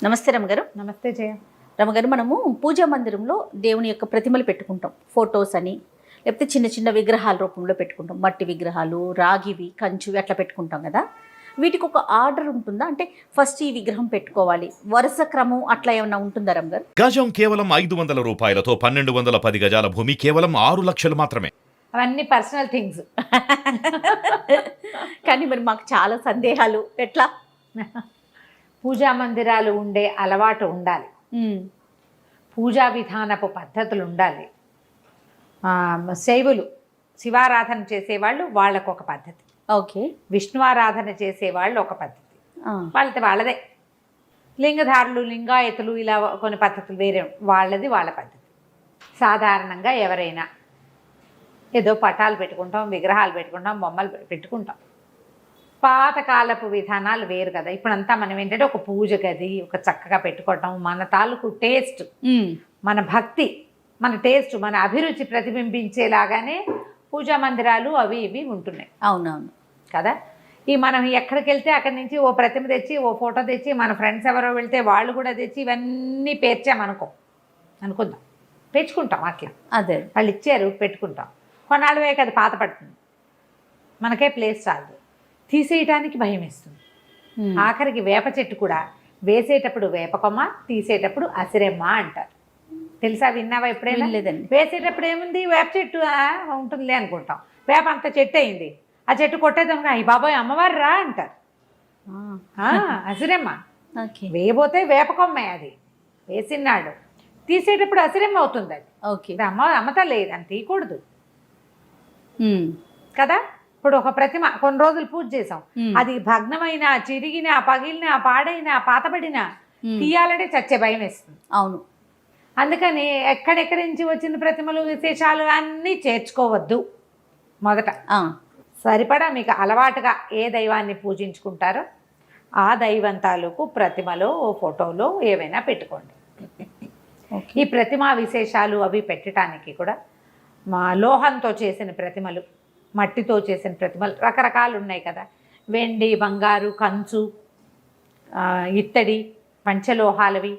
నమస్తే రమగారు. నమస్తే జయ. రమగారు, మనము పూజా మందిరంలో దేవుని యొక్క ప్రతిమలు పెట్టుకుంటాం, ఫొటోస్ అని, లేకపోతే చిన్న చిన్న విగ్రహాల రూపంలో పెట్టుకుంటాం. మట్టి విగ్రహాలు, రాగివి, కంచువి అట్లా పెట్టుకుంటాం కదా. వీటికి ఒక ఆర్డర్ ఉంటుందా? అంటే ఫస్ట్ ఈ విగ్రహం పెట్టుకోవాలి, వరుస క్రమం అట్లా ఏమన్నా ఉంటుందా రమగారు? గజం కేవలం 500 రూపాయలతో 1210 గజాల భూమి కేవలం 6 లక్షలు మాత్రమే. అవన్నీ పర్సనల్ థింగ్స్. కానీ మరి మాకు చాలా సందేహాలు. ఎట్లా? పూజా మందిరాలు ఉండే అలవాటు ఉండాలి, పూజా విధానపు పద్ధతులు ఉండాలి. శైవులు శివారాధన చేసేవాళ్ళు వాళ్ళకు ఒక పద్ధతి, ఓకే, విష్ణువారాధన చేసేవాళ్ళు ఒక పద్ధతి, వాళ్ళదే. లింగధారులు, లింగాయతులు ఇలా కొన్ని పద్ధతులు వేరే, వాళ్ళది వాళ్ళ పద్ధతి. సాధారణంగా ఎవరైనా ఏదో పటాలు పెట్టుకుంటాం, విగ్రహాలు పెట్టుకుంటాం, బొమ్మలు పెట్టుకుంటాం. పాతకాలపు విధానాలు వేరు కదా. ఇప్పుడంతా మనం ఏంటంటే ఒక పూజ గది ఒక చక్కగా పెట్టుకోవటం, మన తాలూకు టేస్ట్, మన భక్తి, మన టేస్ట్, మన అభిరుచి ప్రతిబింబించేలాగానే పూజా మందిరాలు అవి ఇవి ఉంటున్నాయి. అవునవును కదా. ఈ మనం ఎక్కడికి వెళ్తే అక్కడి నుంచి ఓ ప్రతిమ తెచ్చి, ఓ ఫోటో తెచ్చి, మన ఫ్రెండ్స్ ఎవరో వెళ్తే వాళ్ళు కూడా తెచ్చి ఇవన్నీ అనుకుందాం, పెంచుకుంటాం. అట్లా అదే వాళ్ళు ఇచ్చారు పెట్టుకుంటాం. కొన్నాళ్ళు వేయక అది పాత పడుతుంది, మనకే ప్లేస్ చాలదు, తీసేయటానికి భయం వేస్తుంది. ఆఖరికి వేప చెట్టు కూడా వేసేటప్పుడు వేపకొమ్మ, తీసేటప్పుడు అసిరెమ్మ అంటారు. తెలుసా, విన్నావా ఎప్పుడైనా? లేదండి. వేసేటప్పుడు ఏముంది, వేప చెట్టు ఉంటుందిలే అనుకుంటాం. వేప అంత చెట్టు అయింది, ఆ చెట్టు కొట్టేదాం, అయ్యి బాబాయ్ అమ్మవారు రా అంటారు. అసిరెమ్మ. వేయబోతే వేపకొమ్మే, అది వేసినాడు, తీసేటప్పుడు అసిరెమ్మ అవుతుంది. అది ఓకే, అమ్మతా లేదు అని తీయకూడదు కదా. ఇప్పుడు ఒక ప్రతిమ కొన్ని రోజులు పూజ చేసాం, అది భగ్నమైన, చిరిగిన, పగిలిన, పాడైన, పాతబడిన తీయాలంటే చచ్చే భయం వేస్తుంది. అవును. అందుకని ఎక్కడెక్కడి నుంచి వచ్చిన ప్రతిమలు, విశేషాలు అన్నీ చేర్చుకోవద్దు. మొదట సరిపడా మీకు అలవాటుగా ఏ దైవాన్ని పూజించుకుంటారో ఆ దైవం తాలూకు ప్రతిమలో, ఫోటోలో ఏవైనా పెట్టుకోండి. ఈ ప్రతిమా విశేషాలు అవి పెట్టడానికి కూడా లోహంతో చేసిన ప్రతిమలు, మట్టితో చేసిన ప్రతిమలు రకరకాలు ఉన్నాయి కదా. వెండి, బంగారు, కంచు, ఇత్తడి, పంచలోహాలవి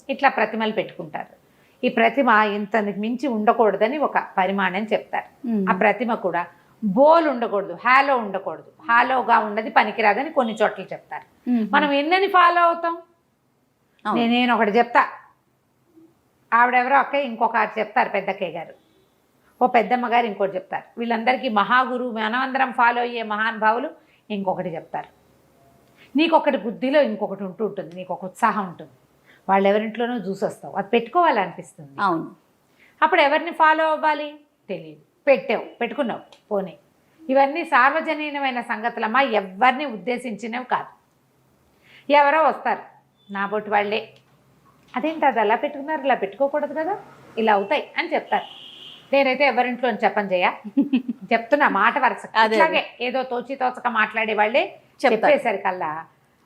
ఇట్లా ప్రతిమలు పెట్టుకుంటారు. ఈ ప్రతిమ ఇంతకు మించి ఉండకూడదని ఒక పరిమాణం చెప్తారు. ఆ ప్రతిమ కూడా బోల్ ఉండకూడదు, హాలో ఉండకూడదు. హాలోగా ఉన్నది పనికిరాదని కొన్ని చోట్ల చెప్తారు. మనం ఎన్నని ఫాలో అవుతాం? నేను ఒకటి చెప్తా, ఆవిడెవరో అక్క ఇంకొక చెప్తారు, పెద్దక్కయ్య గారు, ఓ పెద్దమ్మ గారు ఇంకోటి చెప్తారు. వీళ్ళందరికీ మహాగురువు, మనమందరం ఫాలో అయ్యే మహానుభావులు ఇంకొకటి చెప్తారు. నీకొకటి బుద్ధిలో ఇంకొకటి ఉంటుంది, నీకు ఒక ఉత్సాహం ఉంటుంది, వాళ్ళు ఎవరింట్లోనో చూసి వస్తావు, అది పెట్టుకోవాలనిపిస్తుంది. అవును. అప్పుడు ఎవరిని ఫాలో అవ్వాలి తెలియదు, పెట్టుకున్నావు పోనీ. ఇవన్నీ సార్వజనీనమైన సంగతులమ్మా, ఎవరిని ఉద్దేశించినవి కాదు. ఎవరో వస్తారు, నా బొట్టు వాళ్ళే, అదేంటి అది అలా పెట్టుకున్నారు, ఇలా పెట్టుకోకూడదు కదా, ఇలా అవుతాయి అని చెప్తారు. నేనైతే ఎవరింట్లో చెప్పని చెప్తున్నా, మాట వరుస. అలాగే ఏదో తోచక మాట్లాడే వాళ్ళే చెప్పేసరికల్లా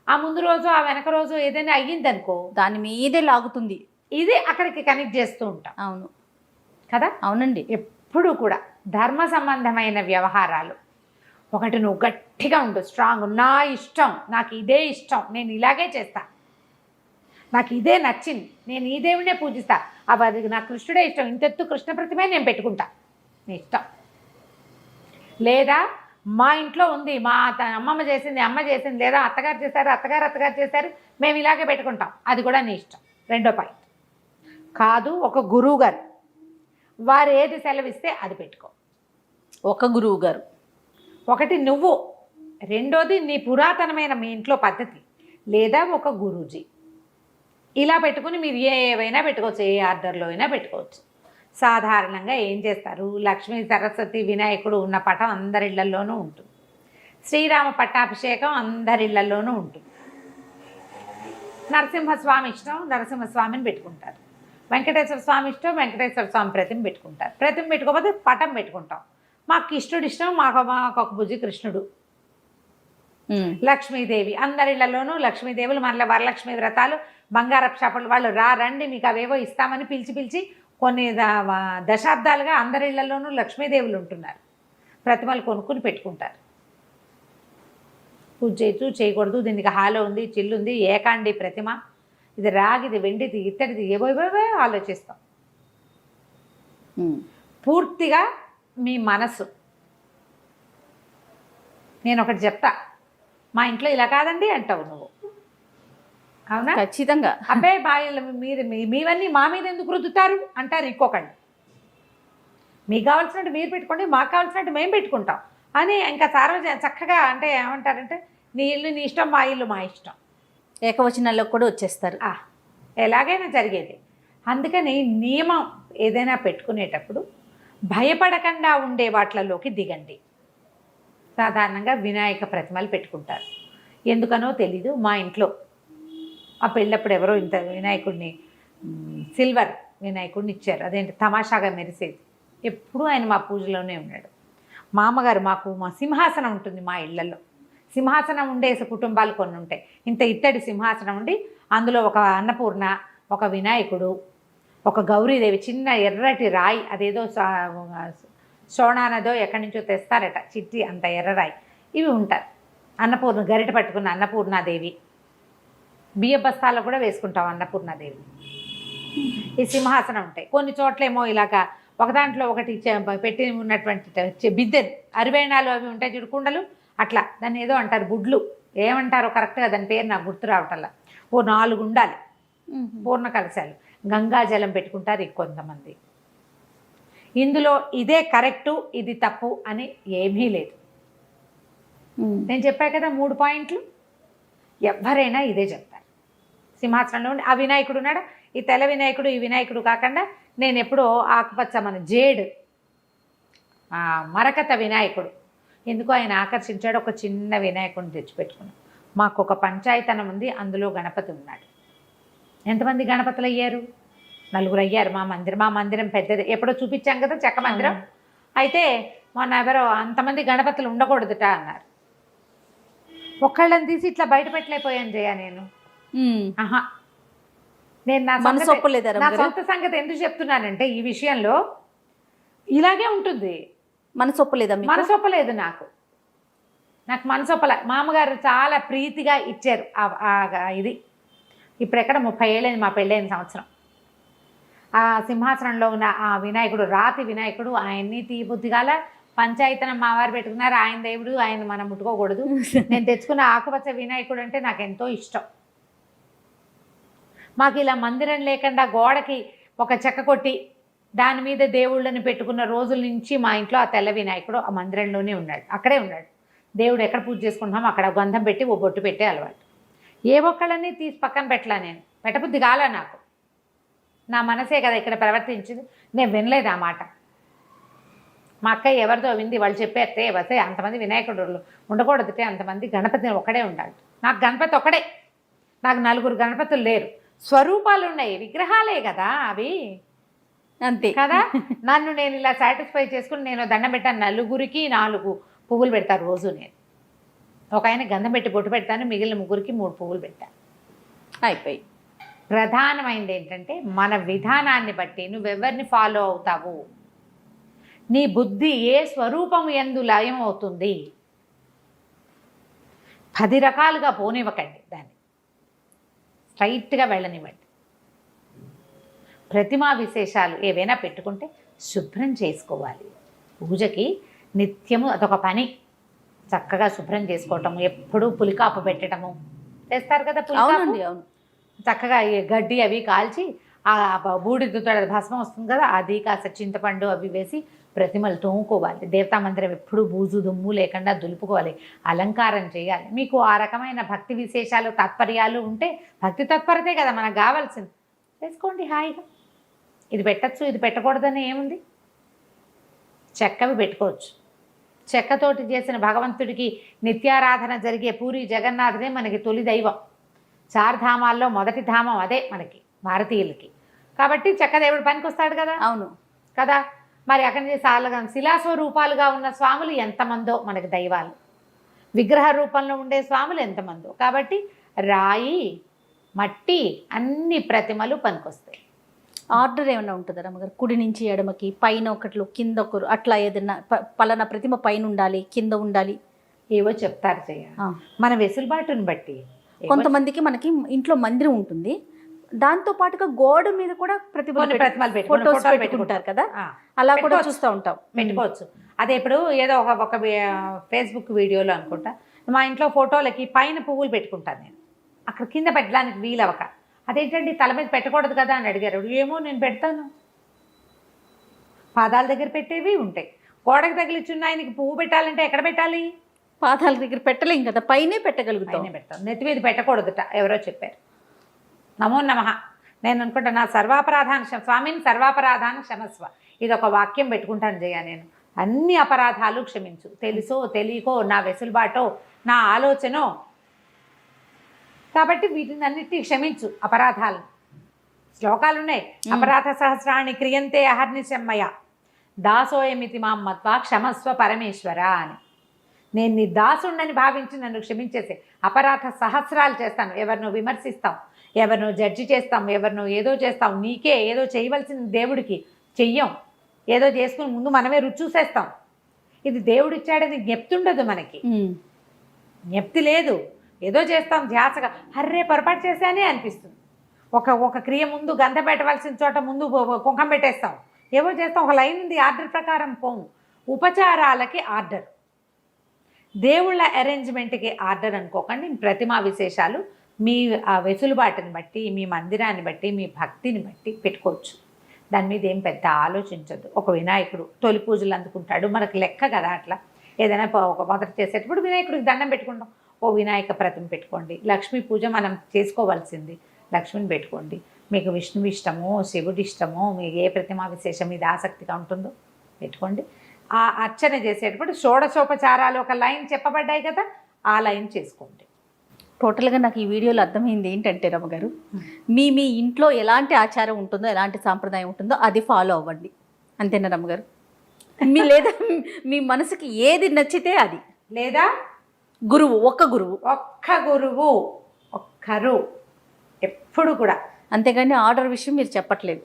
ఆ ముందు రోజు, ఆ వెనక రోజు ఏదైనా అయ్యిందనుకో, దాని మీదే లాగుతుంది. ఇది అక్కడికి కనెక్ట్ చేస్తూ ఉంటాం. అవును కదా. అవునండి. ఎప్పుడు కూడా ధర్మ సంబంధమైన వ్యవహారాలు ఒకటి నువ్వు గట్టిగా ఉండు, స్ట్రాంగ్, నా ఇష్టం, నాకు ఇదే ఇష్టం, నేను ఇలాగే చేస్తా, నాకు ఇదే నచ్చింది, నేను ఈ దేవుడినే పూజిస్తా, అది నాకు కృష్ణుడే ఇష్టం, ఇంతెత్తు కృష్ణ ప్రతిమే నేను పెట్టుకుంటా, నీ ఇష్టం. లేదా మా ఇంట్లో ఉంది, మా అమ్మమ్మ చేసింది, అమ్మ చేసింది, లేదా అత్తగారు చేశారు, మేము ఇలాగే పెట్టుకుంటాం, అది కూడా నీ ఇష్టం. రెండో పాయింట్ కాదు, ఒక గురువు గారు వారు ఏది సెలవిస్తే అది పెట్టుకో. ఒక గురువు గారు ఒకటి నువ్వు, రెండోది నీ పురాతనమైన మీ ఇంట్లో పద్ధతి, లేదా ఒక గురూజీ. ఇలా పెట్టుకుని మీరు ఏవైనా పెట్టుకోవచ్చు, ఏ ఆర్డర్లో అయినా పెట్టుకోవచ్చు. సాధారణంగా ఏం చేస్తారు, లక్ష్మీ, సరస్వతి, వినాయకుడు ఉన్న పటం అందరిళ్లలోనూ ఉంటుంది. శ్రీరామ పట్టాభిషేకం అందరిళ్లలోనూ ఉంటుంది. నరసింహస్వామి ఇష్టం, నరసింహస్వామిని పెట్టుకుంటారు. వెంకటేశ్వర స్వామి ఇష్టం, వెంకటేశ్వర స్వామి ప్రతిమ పెట్టుకుంటారు. ప్రతిమ పెట్టుకోకపోతే పటం పెట్టుకుంటాం. మాకు కృష్ణుడు ఇష్టం, మాకు ఒక బుజ్జి కృష్ణుడు. లక్ష్మీదేవి అందరిళ్లలోనూ లక్ష్మీదేవులు, మళ్ళీ వరలక్ష్మి వ్రతాలు, బంగారపు షాపులు వాళ్ళు రండి మీకు అవేవో ఇస్తామని పిలిచి కొన్ని దశాబ్దాలుగా అందరిళ్లలోనూ లక్ష్మీదేవులు ఉంటున్నారు. ప్రతిమలు కొనుక్కుని పెట్టుకుంటారు. పూజ చేయొచ్చు చేయకూడదు, దీనికి హాలో ఉంది, చిల్లు ఉంది, ఏకాండి ప్రతిమ, ఇది రాగిది, వెండిది, ఇత్తడిది, ఏవో ఆలోచిస్తాం. పూర్తిగా మీ మనసు. నేను ఒకటి చెప్తా, మా ఇంట్లో ఇలా కాదండి అంటావు నువ్వు, అవునా? ఖచ్చితంగా. అబ్బాయి మీరు మీవన్నీ మా మీద ఎందుకు రుద్దుతారు అంటారు ఇంకొకళ్ళు. మీకు కావాల్సినట్టు మీరు పెట్టుకోండి, మాకు కావాల్సినట్టు మేము పెట్టుకుంటాం అని ఇంకా చక్కగా అంటే ఏమంటారంటే, నీ ఇల్లు నీ ఇష్టం, మా ఇల్లు మా ఇష్టం, ఏకవచనాల్లో కూడా వచ్చేస్తారు. ఎలాగైనా జరిగేది. అందుకని నియమం ఏదైనా పెట్టుకునేటప్పుడు భయపడకుండా ఉండే వాటిలలోకి దిగండి. సాధారణంగా వినాయక ప్రతిమలు పెట్టుకుంటారు, ఎందుకనో తెలీదు. మా ఇంట్లో ఆ పెళ్ళప్పుడు ఎవరో ఇంత వినాయకుడిని, సిల్వర్ వినాయకుడిని ఇచ్చారు. అదేంటి తమాషాగా మెరిసేది. ఎప్పుడూ ఆయన మా పూజలోనే ఉన్నాడు. మా అమ్మగారు మా సింహాసనం ఉంటుంది మా ఇళ్లలో. సింహాసనం ఉండేసి కుటుంబాలు కొన్ని ఉంటాయి. ఇంత ఇత్తడి సింహాసనం ఉండి అందులో ఒక అన్నపూర్ణ, ఒక వినాయకుడు, ఒక గౌరీదేవి, చిన్న ఎర్రటి రాయి, అదేదో సోనానదో ఎక్కడి నుంచో తెస్తారట, చిట్టి అంత ఎర్రరాయి, ఇవి ఉంటారు. అన్నపూర్ణ గరిట పట్టుకున్న అన్నపూర్ణాదేవి, బియ్య బస్తాల్లో కూడా వేసుకుంటాం అన్నపూర్ణాదేవి. ఈ సింహాసనం ఉంటాయి. కొన్ని చోట్లేమో ఇలాగా ఒక దాంట్లో ఒకటి పెట్టి ఉన్నటువంటి బిద్దెలు, అరివేణాలు అవి ఉంటాయి చూడు, కుండలు, అట్లా దాన్ని ఏదో అంటారు, గుడ్లు ఏమంటారో కరెక్ట్గా దాని పేరు నాకు గుర్తు రావటంలా. ఓ 4 ఉండాలి పూర్ణ కలశాలు. గంగాజలం పెట్టుకుంటారు కొంతమంది. ఇందులో ఇదే కరెక్టు ఇది తప్పు అని ఏమీ లేదు. నేను చెప్పా కదా 3 పాయింట్లు, ఎవరైనా ఇదే చెప్తారు. సింహాసనంలో ఉండి ఆ వినాయకుడు ఉన్నాడా, ఈ తెల్ల వినాయకుడు ఈ వినాయకుడు కాకుండా నేను ఎప్పుడో ఆకుపచ్చ మన జేడు మరకత వినాయకుడు, ఎందుకో ఆయన ఆకర్షించాడు, ఒక చిన్న వినాయకుడిని తెచ్చిపెట్టుకున్నాం. మాకు ఒక పంచాయతనం ఉంది, అందులో గణపతి ఉన్నాడు. ఎంతమంది గణపతులు అయ్యారు? 4 అయ్యారు. మా మందిరం పెద్దది, ఎప్పుడో చూపించాం కదా చెక్క మందిరం. అయితే మొన్న ఎవరో అంతమంది గణపతులు ఉండకూడదుట అన్నారు. ఒక్కళ్ళని తీసి ఇట్లా బయట పెట్టలేకపోయాను జయ నేను. నేను నా సొంత సంగతి ఎందుకు చెప్తున్నానంటే, ఈ విషయంలో ఇలాగే ఉంటుంది. మనసొప్పలేదు నాకు మనసొప్పల. మా అమ్మగారు చాలా ప్రీతిగా ఇచ్చారు ఇది. ఇప్పుడు ఎక్కడ 30 ఏళ్ళైంది మా పెళ్ళైన సంవత్సరం. ఆ సింహాసనంలో ఉన్న ఆ వినాయకుడు, రాతి వినాయకుడు, ఆయన్ని తీబుద్ధిగాల పంచాయతనం మావారు పెట్టుకున్నారు. ఆయన దేవుడు, ఆయన మనం ముట్టుకోకూడదు. నేను తెచ్చుకున్న ఆకుపచ్చ వినాయకుడు అంటే నాకు ఎంతో ఇష్టం. మాకు ఇలా మందిరం లేకుండా గోడకి ఒక చెక్క కొట్టి దాని మీద దేవుళ్ళని పెట్టుకున్న రోజుల నుంచి మా ఇంట్లో ఆ తెల్ల వినాయకుడు ఆ మందిరంలోనే ఉన్నాడు, అక్కడే ఉన్నాడు. దేవుడు ఎక్కడ పూజ చేసుకుంటున్నామో అక్కడ గంధం పెట్టి ఓ బొట్టు పెట్టే అలవాటు. ఏ ఒక్కళ్ళని తీసి పక్కన పెట్టలా, నేను పెట్టబుద్ధి కాలా. నాకు నా మనసే కదా ఇక్కడ ప్రవర్తించింది. నేను వినలేదు ఆ మాట. మా అక్కయ్య ఎవరితో వింది, వాళ్ళు చెప్పేస్తే వస్తే అంతమంది వినాయకుడు ఉండకూడదుటే, అంతమంది గణపతి ఒక్కడే ఉండాలి. నాకు గణపతి ఒక్కడే, నాకు 4 గణపతులు లేరు. స్వరూపాలు ఉన్నాయి, విగ్రహాలే కదా అవి, అంతే కదా. నన్ను నేను ఇలా సాటిస్ఫై చేసుకుని నేను దండం పెట్టాను. 4 పువ్వులు పెడతాను రోజు. నేను ఒక ఆయన గంధం పెట్టి బొట్టు పెడతాను, మిగిలిన 3 పువ్వులు పెడతాను, అయిపోయి. ప్రధానమైనది ఏంటంటే మన విధానాన్ని బట్టి నువ్వెవరిని ఫాలో అవుతావు, నీ బుద్ధి ఏ స్వరూపము యందు లయం అవుతుంది. 10 రకాలుగా పోనివ్వకండి, దాన్ని స్ట్రైట్గా వెళ్ళనివ్వండి. ప్రతిమా విశేషాలు ఏవైనా పెట్టుకుంటే శుభ్రం చేసుకోవాలి. పూజకి నిత్యము అదొక పని, చక్కగా శుభ్రం చేసుకోవటము. ఎప్పుడూ పులికాపు పెట్టడము చేస్తారు కదా, పులికాపు. చక్కగా గడ్డి అవి కాల్చి ఆ బూడిదతో భస్మం వస్తుంది కదా, అది కాస్త చింతపండు అవి వేసి ప్రతిమలు తోముకోవాలి. దేవతా మందిరం ఎప్పుడు బూజు దుమ్ము లేకుండా దులుపుకోవాలి, అలంకారం చేయాలి. మీకు ఆ రకమైన భక్తి విశేషాలు తాత్పర్యాలు ఉంటే, భక్తి తత్పరతే కదా మనకు కావాల్సింది, వేసుకోండి హాయిగా. ఇది పెట్టచ్చు ఇది పెట్టకూడదని ఏముంది, చెక్కవి పెట్టుకోవచ్చు. చెక్కతోటి చేసిన భగవంతుడికి నిత్యారాధన జరిగే పూరి జగన్నాథుడే మనకి తొలి దైవం. 4 ధామాల్లో మొదటి ధామం అదే మనకి భారతీయులకి. కాబట్టి చెక్కదేవుడు పనికి వస్తాడు కదా, అవును కదా. మరి అక్కడి నుంచి శిలాస్వరూపాలుగా ఉన్న స్వాములు ఎంతమందో మనకి దైవాలు, విగ్రహ రూపంలో ఉండే స్వాములు ఎంతమందో. కాబట్టి రాయి మట్టి అన్ని ప్రతిమలు పనికొస్తాయి. ఆర్డర్ ఏమైనా ఉంటుందా రమ్మగారు? కుడి నుంచి ఎడమకి, పైన ఒకట్లు కింద ఒకరు, అట్లా ఏదైనా పలానా ప్రతిమ పైన ఉండాలి కింద ఉండాలి ఏవో చెప్తారు చేయాలి. ఆ. మన వెసులుబాటుని బట్టి కొంతమందికి మనకి ఇంట్లో మందిరం ఉంటుంది, దాంతో పాటుగా గోడ మీద కూడా కొన్ని ప్రతిమలు పెట్టుకొని ఫోటోస్ ఫోటోలు పెట్టుకుంటారు కదా, ఆ, అలా కూడా పెట్టుకోవచ్చు. చూస్తూ ఉంటాం. పెట్టుకోవచ్చు. అదే ఇప్పుడు ఏదో ఒక ఫేస్బుక్ వీడియోలో అనుకుంటా, మా ఇంట్లో ఫోటోలకి పైన పువ్వులు పెట్టుకుంటాను నేను, అక్కడ కింద పెట్టడానికి వీలవక, అదేంటండి తల మీద పెట్టకూడదు కదా అని అడిగారు. ఏమో నేను పెడతాను. పాదాల దగ్గర పెట్టేవి ఉంటాయి. గోడకు తగిలిచున్న ఆయనకి పువ్వు పెట్టాలంటే ఎక్కడ పెట్టాలి? పాదాల దగ్గర పెట్టలేం కదా, పైనే పెట్టగలుగుతాం. పైన పెడతాం. నెత్తి మీద పెట్టకూడదుట ఎవరో చెప్పారు. నమో నమః. నేను అనుకుంటా నా సర్వాపరాధాన్ని స్వామిని సర్వాపరాధాన్ని క్షమస్వ, ఇది ఒక వాక్యం పెట్టుకుంటాను జయ. నేను అన్ని అపరాధాలు క్షమించు, తెలుసో తెలియకో, నా వెసులుబాటో నా ఆలోచనో, కాబట్టి వీటిని అన్నిటినీ క్షమించు అపరాధాలను. శ్లోకాలు ఉన్నాయి. అపరాధ సహస్రాన్ని క్రియంతే అహర్నిశమ్మయ దాసోయమితి మాం మత్వా క్షమస్వ పరమేశ్వర అని. నేను నీ దాసుండని భావించి నన్ను క్షమించేసే. అపరాధ సహస్రాలు చేస్తాను. ఎవరినో విమర్శిస్తాం, ఎవరినో జడ్జి చేస్తాం, ఎవరినో ఏదో చేస్తాం. నీకే ఏదో చేయవలసిన దేవుడికి చెయ్యం. ఏదో చేసుకుని ముందు మనమే రుచి చూసేస్తాం. ఇది దేవుడు ఇచ్చాడని జ్ఞప్తి ఉండదు మనకి. జ్ఞప్తి లేదు. ఏదో చేస్తాం ధ్యాసగా, హర్రే పొరపాటు చేశానే అనిపిస్తుంది. ఒక క్రియ ముందు గంధ పెట్టవలసిన చోట ముందు కుంకం పెట్టేస్తాం. ఏవో చేస్తాం. ఒక లైన్ ఉంది, ఆర్డర్ ప్రకారం పోము. ఉపచారాలకి ఆర్డర్, దేవుళ్ళ అరేంజ్మెంట్కి ఆర్డర్ అనుకోకండి. ప్రతిమా విశేషాలు మీ ఆ వెసులుబాటుని బట్టి, మీ మందిరాన్ని బట్టి, మీ భక్తిని బట్టి పెట్టుకోవచ్చు. దాని మీద ఏం పెద్ద ఆలోచించద్దు. ఒక వినాయకుడు తొలి పూజలు అందుకుంటాడు, మనకు లెక్క కదా. అట్లా ఏదైనా ఒక మొదట చేసేటప్పుడు వినాయకుడికి దండం పెట్టుకుంటాం. ఓ వినాయక ప్రతిమ పెట్టుకోండి. లక్ష్మీ పూజ మనం చేసుకోవాల్సింది, లక్ష్మిని పెట్టుకోండి. మీకు విష్ణువు ఇష్టమో, శివుడి ఇష్టమో, మీకు ఏ ప్రతిమా విశేషం మీద ఆసక్తిగా ఉంటుందో పెట్టుకోండి. ఆ అర్చన చేసేటప్పుడు షోడశోపచారాలు ఒక లైన్ చెప్పబడ్డాయి కదా, ఆ లైన్ చేసుకోండి. టోటల్గా నాకు ఈ వీడియోలో అర్థమైంది ఏంటంటే రమ్మగారు, మీ ఇంట్లో ఎలాంటి ఆచారం ఉంటుందో, ఎలాంటి సాంప్రదాయం ఉంటుందో అది ఫాలో అవ్వండి. అంతేనా రమ్మగారు? లేదా మీ మనసుకి ఏది నచ్చితే అది. లేదా గురువు, ఒక్క గురువు, ఒక్కరు ఎప్పుడు కూడా. అంతేగాని ఆర్డర్ విషయం మీరు చెప్పట్లేదు.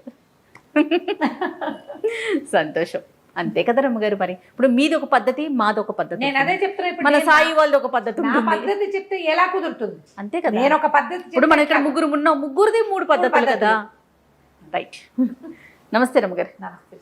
సంతోషం. అంతే కదా రమ్మగారు. మరి ఇప్పుడు మీది ఒక పద్ధతి, మాది ఒక పద్ధతి. నేను అదే చెప్తున్నా. ఇప్పుడు మన సాయి వాళ్ళది ఒక పద్ధతి నా ఉంటుంది. పద్ధతి చెప్తే ఎలా కుదురుతుంది? అంతే కదా. నేను ఒక పద్ధతి ఇప్పుడు మన ఇక్కడ ముగ్గురు ఉన్నాం, ముగ్గురిది 3 పద్ధతులు కదా. రైట్. నమస్తే రమ్మగారు. నమస్తే.